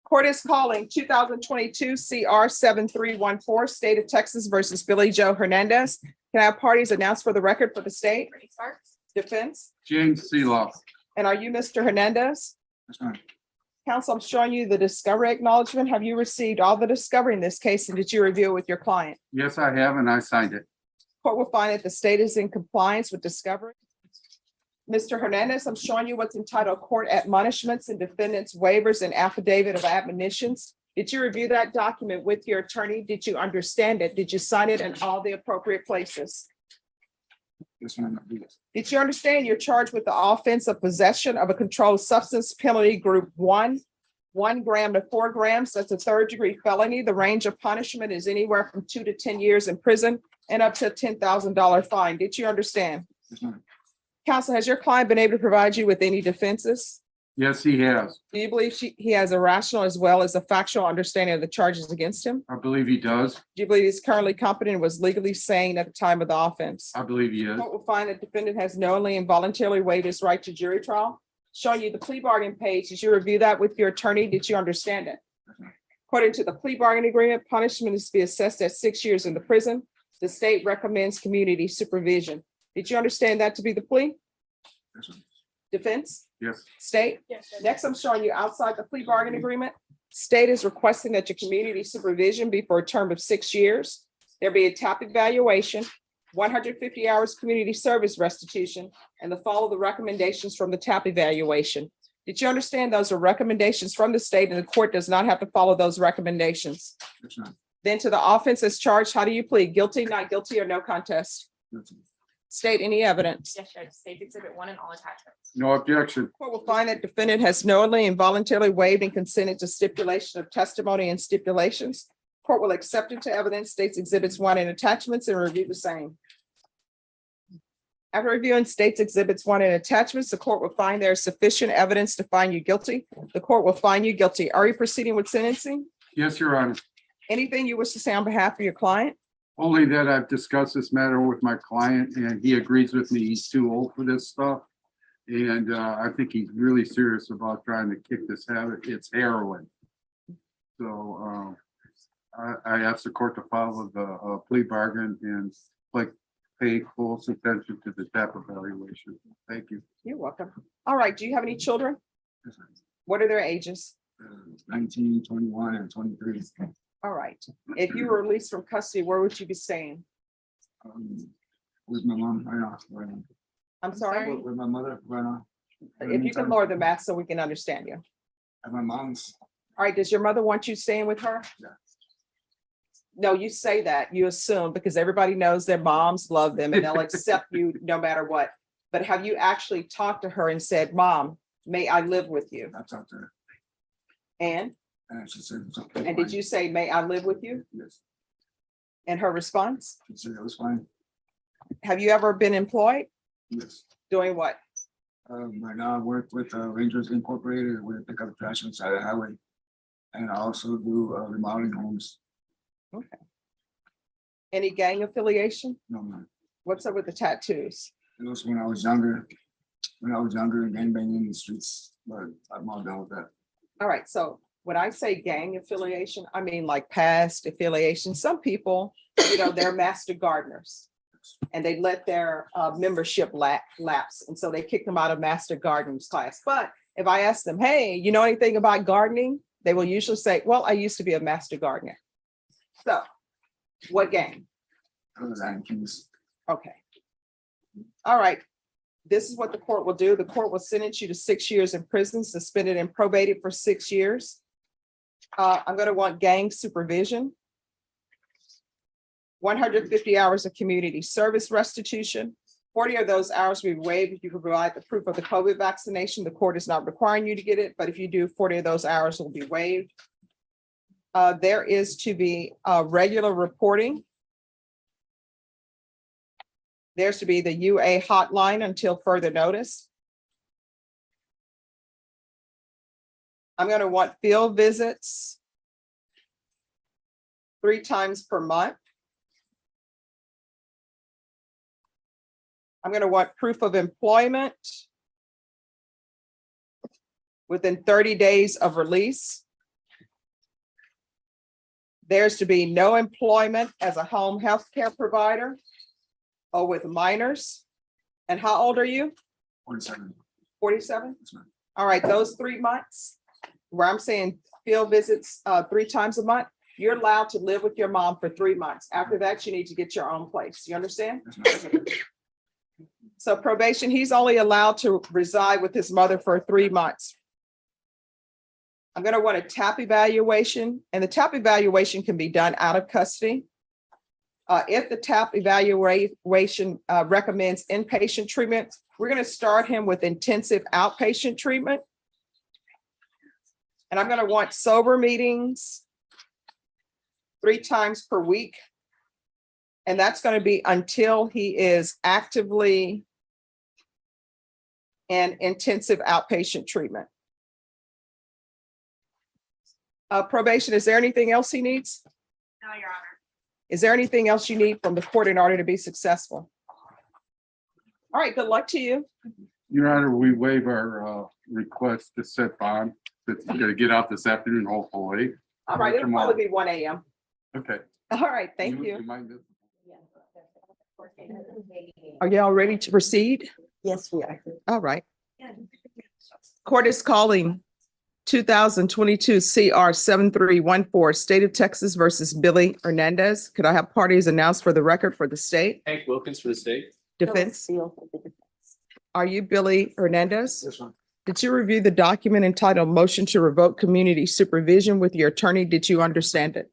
Court is calling 2022 CR 7314, State of Texas versus Billy Joe Hernandez. Can I have parties announced for the record for the state? Defense. James Seeloff. And are you Mr. Hernandez? That's right. Counsel, I'm showing you the discovery acknowledgement. Have you received all the discovery in this case, and did you review it with your client? Yes, I have, and I signed it. Court will find that the state is in compliance with discovery. Mr. Hernandez, I'm showing you what's entitled Court Admonishments and Defendant's Waivers and Affidavit of Admonitions. Did you review that document with your attorney? Did you understand it? Did you sign it in all the appropriate places? Yes, ma'am. Did you understand you're charged with the offense of possession of a controlled substance penalty group 1 gram to 4 grams? That's a third-degree felony. The range of punishment is anywhere from 2 to 10 years in prison and up to a $10,000 fine. Did you understand? Yes, ma'am. Counsel, has your client been able to provide you with any defenses? Yes, he has. Do you believe he has a rational as well as a factual understanding of the charges against him? I believe he does. Do you believe he's currently competent and was legally sane at the time of the offense? I believe he is. Court will find that defendant has knowingly and voluntarily waived his right to jury trial. Showing you the plea bargain page. Did you review that with your attorney? Did you understand it? According to the plea bargain agreement, punishment is to be assessed at 6 years in the prison. The state recommends community supervision. Did you understand that to be the plea? Yes, ma'am. Defense? Yes. State? Yes. Next, I'm showing you outside the plea bargain agreement. State is requesting that your community supervision be for a term of 6 years. There be a TAP evaluation, 150 hours community service restitution, and the follow the recommendations from the TAP evaluation. Did you understand those are recommendations from the state and the court does not have to follow those recommendations? Yes, ma'am. Then to the offense as charged, how do you plead? Guilty, not guilty, or no contest? Yes, ma'am. State any evidence. Yes, Judge. State Exhibit 1 and all attachments. No objection. Court will find that defendant has knowingly and voluntarily waived and consented to stipulation of testimony and stipulations. Court will accept into evidence States Exhibits 1 and attachments and review the same. After reviewing States Exhibits 1 and attachments, the court will find there is sufficient evidence to find you guilty. The court will find you guilty. Are you proceeding with sentencing? Yes, Your Honor. Anything you wish to say on behalf of your client? Only that I've discussed this matter with my client and he agrees with me. He's too old for this stuff. And I think he's really serious about trying to kick this habit. It's heroin. So I asked the court to follow the plea bargain and like pay full attention to the TAP evaluation. Thank you. You're welcome. All right. Do you have any children? What are their ages? 19, 21, and 23. All right. If you were released from custody, where would you be staying? With my mom right now. I'm sorry. With my mother right now. If you can lower the mask so we can understand you. At my mom's. All right. Does your mother want you staying with her? Yeah. No, you say that, you assume, because everybody knows their moms love them and they'll accept you no matter what. But have you actually talked to her and said, Mom, may I live with you? I talked to her. And And she said, it's okay. and did you say, may I live with you? Yes. And her response? She said it was fine. Have you ever been employed? Yes. Doing what? Right now I work with Rangers Incorporated. We pick up trash on the side of the highway. And I also do remodeling homes. Okay. Any gang affiliation? No, man. What's up with the tattoos? It was when I was younger. When I was younger and gangbanging in the streets, but I'm all done with that. All right, so when I say gang affiliation, I mean like past affiliation. Some people, they're master gardeners and they let their membership lapse. And so they kick them out of master gardeners class. But if I ask them, hey, you know anything about gardening? They will usually say, well, I used to be a master gardener. So what gang? Okay. All right. This is what the court will do. The court will sentence you to 6 years in prison, suspended and probated for 6 years. I'm going to want gang supervision. 150 hours of community service restitution. 40 of those hours will be waived if you can provide the proof of the COVID vaccination. The court is not requiring you to get it, but if you do, 40 of those hours will be waived. There is to be regular reporting. There's to be the UA hotline until further notice. I'm going to want field visits 3 times per month. I'm going to want proof of employment within 30 days of release. There's to be no employment as a home health care provider or with minors. And how old are you? 47. 47? Yes, ma'am. All right, those 3 months where I'm saying field visits 3 times a month, you're allowed to live with your mom for 3 months. After that, you need to get your own place. You understand? Yes, ma'am. So probation, he's only allowed to reside with his mother for 3 months. I'm going to want a TAP evaluation, and the TAP evaluation can be done out of custody. If the TAP evaluation recommends inpatient treatment, we're going to start him with intensive outpatient treatment. And I'm going to want sober meetings 3 times per week. And that's going to be until he is actively in intensive outpatient treatment. Probation, is there anything else he needs? No, Your Honor. Is there anything else you need from the court in order to be successful? All right, good luck to you. Your Honor, we waive our request to set bond. That's gonna get out this afternoon, hopefully. All right, it'll Tomorrow. probably be 1 a.m. Okay. All right, thank you. mind if- Are y'all ready to proceed? Yes, we are. All right. Court is calling 2022 CR 7314, State of Texas versus Billy Hernandez. Could I have parties announced for the record for the state? Hank Wilkins for the state. Defense, Seal for the defense. are you Billy Hernandez? Yes, ma'am. Did you review the document entitled Motion to Revoke Community Supervision with your attorney? Did you understand it?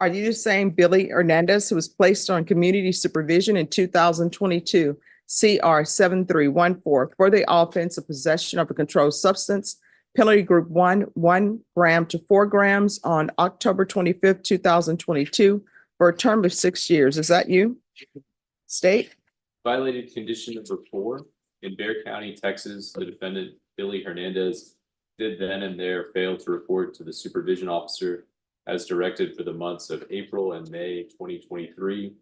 Are you the same Billy Hernandez who was placed on community supervision in 2022 CR 7314 for the offense of possession of a controlled substance, penalty group 1 gram to 4 grams on October 25th, 2022 for a term of 6 years? Is that you? State? Violated condition number 4 in Bexar County, Texas. The defendant, Billy Hernandez, did then and there fail to report to the supervision officer as directed for the months of April and May 2023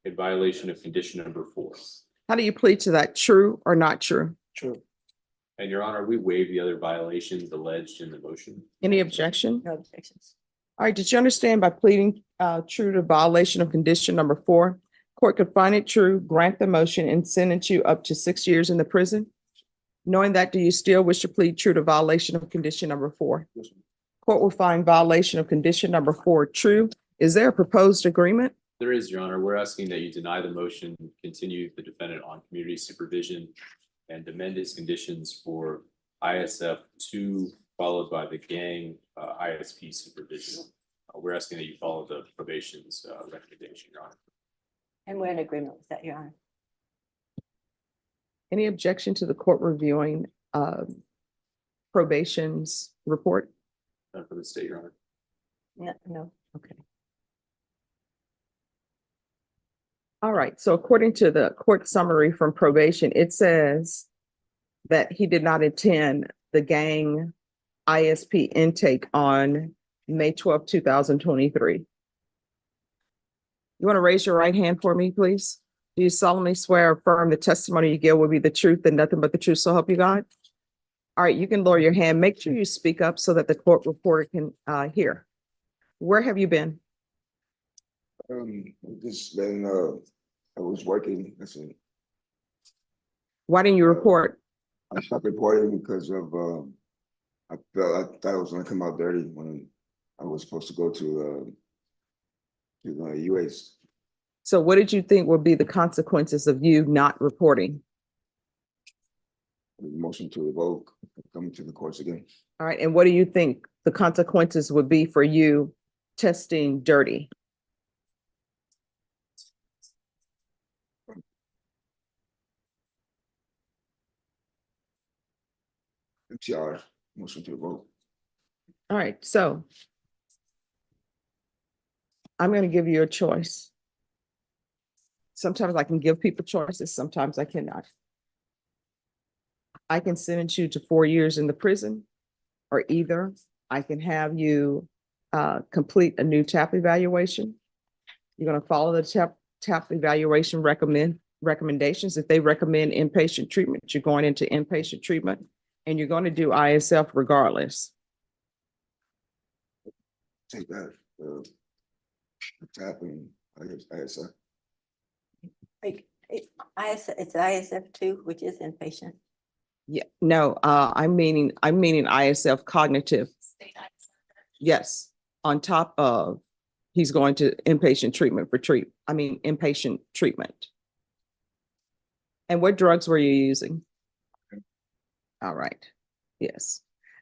in violation of condition number 4. How do you plead to that? True or not true? True. And Your Honor, we waive the other violations alleged in the motion. Any objection? No objections. All right, did you understand by pleading true to violation of condition number 4, court could find it true, grant the motion, and sentence you up to 6 years in the prison? Knowing that, do you still wish to plead true to violation of condition number 4? Yes, ma'am. Court will find violation of condition number 4 true. Is there a proposed agreement? There is, Your Honor. We're asking that you deny the motion, continue the defendant on community supervision, and amend its conditions for ISF 2 followed by the gang ISP supervision. We're asking that you follow the probation's recommendation, Your Honor. And we're in agreement with that, Your Honor. Any objection to the court reviewing probation's report? None for the state, Your Honor. No, no. Okay. All right, so according to the court summary from probation, it says that he did not attend the gang ISP intake on May 12th, 2023. You want to raise your right hand for me, please? Do you solemnly swear or affirm the testimony you give will be the truth and nothing but the truth, so help you God? All right, you can lower your hand. Make sure you speak up so that the court reporter can hear. Where have you been? Just been, I was working, that's it. Why didn't you report? I stopped reporting because of, I thought it was gonna come out dirty when I was supposed to go to the UAs. So what did you think would be the consequences of you not reporting? Motion to revoke, coming to the courts again. All right, and what do you think the consequences would be for you testing dirty? MTR, motion to revoke. All right, so I'm going to give you a choice. Sometimes I can give people choices, sometimes I cannot. I can sentence you to 4 years in the prison, or either I can have you complete a new TAP evaluation. You're going to follow the TAP evaluation recommendations. If they recommend inpatient treatment, you're going into inpatient treatment, and you're going to do ISF regardless. Take that. tapping, I guess, Like, it's ISF two, which is inpatient. Yeah, no, I'm meaning ISF cognitive. State ISF. Yes, on top of, he's going to inpatient treatment for inpatient treatment. And what drugs were you using? All right, yes.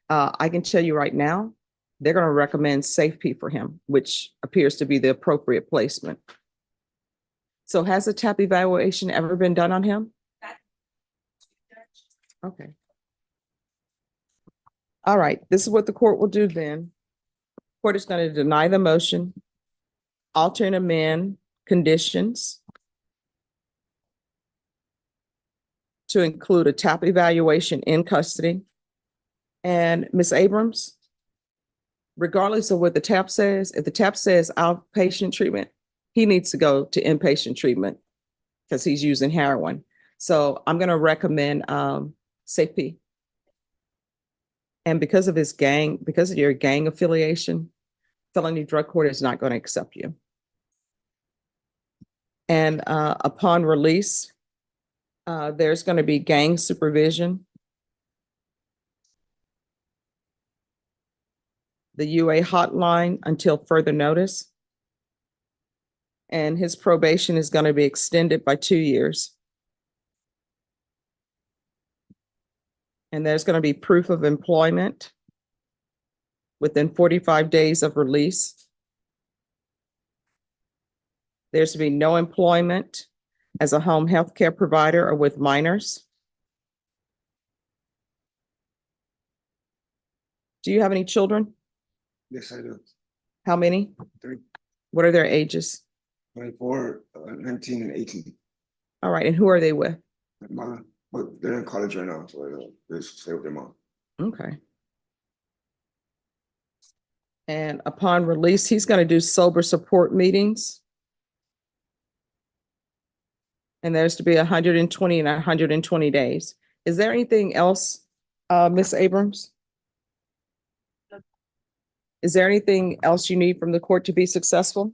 I can tell you right now, they're gonna recommend safety for him, which appears to be the appropriate placement. So has a TAP evaluation ever been done on him? Okay. All right, this is what the court will do then. Court is going to deny the motion, alter and amend conditions to include a TAP evaluation in custody. And Ms. Abrams, regardless of what the TAP says, if the TAP says outpatient treatment, he needs to go to inpatient treatment because he's using heroin. So I'm going to recommend safety. And because of your gang affiliation, felony drug court is not going to accept you. And upon release, there's going to be gang supervision. The UA hotline until further notice. And his probation is going to be extended by 2 years. And there's going to be proof of employment within 45 days of release. There's to be no employment as a home health care provider or with minors. Do you have any children? yes, I do. How many? 3, What are their ages? 24, 19 and 18. All right, and who are they with? My mom, but they're in college right now, so they stay with their mom. Okay. And upon release, he's going to do sober support meetings. And there's to be 120 and 120 days. Is there anything else, Ms. Abrams? Is there anything else you need from the court to be successful?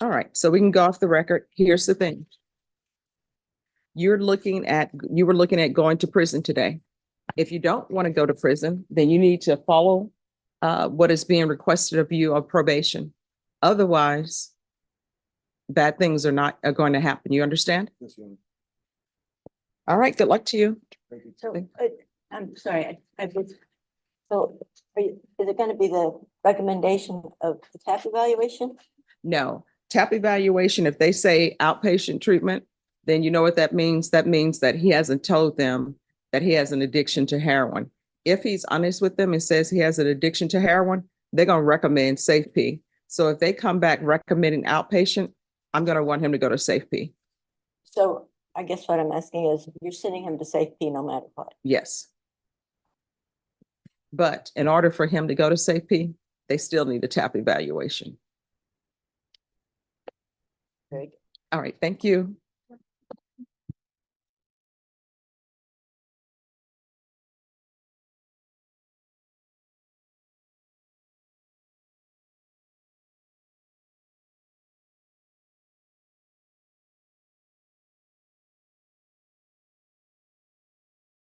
All right, so we can go off the record. Here's the thing. You were looking at going to prison today. If you don't want to go to prison, then you need to follow what is being requested of you of probation. Otherwise, bad things are going to happen. You understand? Yes, ma'am. All right, good luck to you. Thank you. So, I'm sorry, so is it going to be the recommendation of the TAP evaluation? No, TAP evaluation, if they say outpatient treatment, then you know what that means? That means that he hasn't told them that he has an addiction to heroin. If he's honest with them and says he has an addiction to heroin, they're going to recommend safety. So if they come back recommending outpatient, I'm going to want him to go to safety. So I guess what I'm asking is, you're sending him to safety no matter what. Yes. But in order for him to go to safety, they still need a TAP evaluation. Very good. All right, thank you.